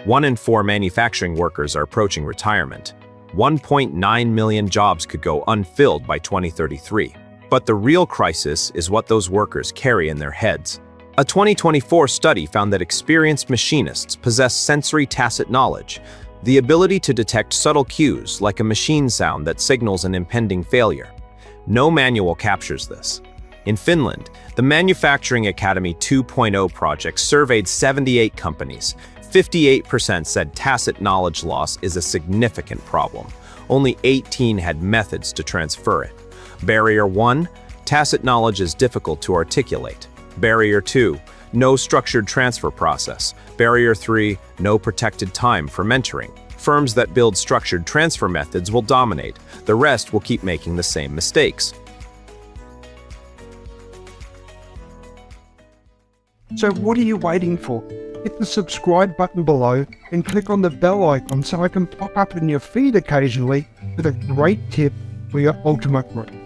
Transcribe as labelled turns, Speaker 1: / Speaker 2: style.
Speaker 1: 1 in 4 manufacturing workers are approaching retirement. 1.9 million jobs could go unfilled by 2033. But the real crisis is what those workers carry in their heads. A 2024 study found that experienced machinists possess sensory tacit knowledge, the ability to detect subtle cues like a machine sound that signals an impending failure. No manual captures this. In Finland, the Manufacturing Academy 2.0 project surveyed 78 companies. 58% said tacit knowledge loss is a significant problem. Only 18 had methods to transfer it. Barrier 1, tacit knowledge is difficult to articulate. Barrier 2, no structured transfer process. Barrier 3, no protected time for mentoring. Firms that build structured transfer methods will dominate. The rest will keep making the same mistakes.
Speaker 2: So what are you waiting for? Hit the subscribe button below and click on the bell icon so I can pop up in your feed occasionally with a great tip for your ultimate growth.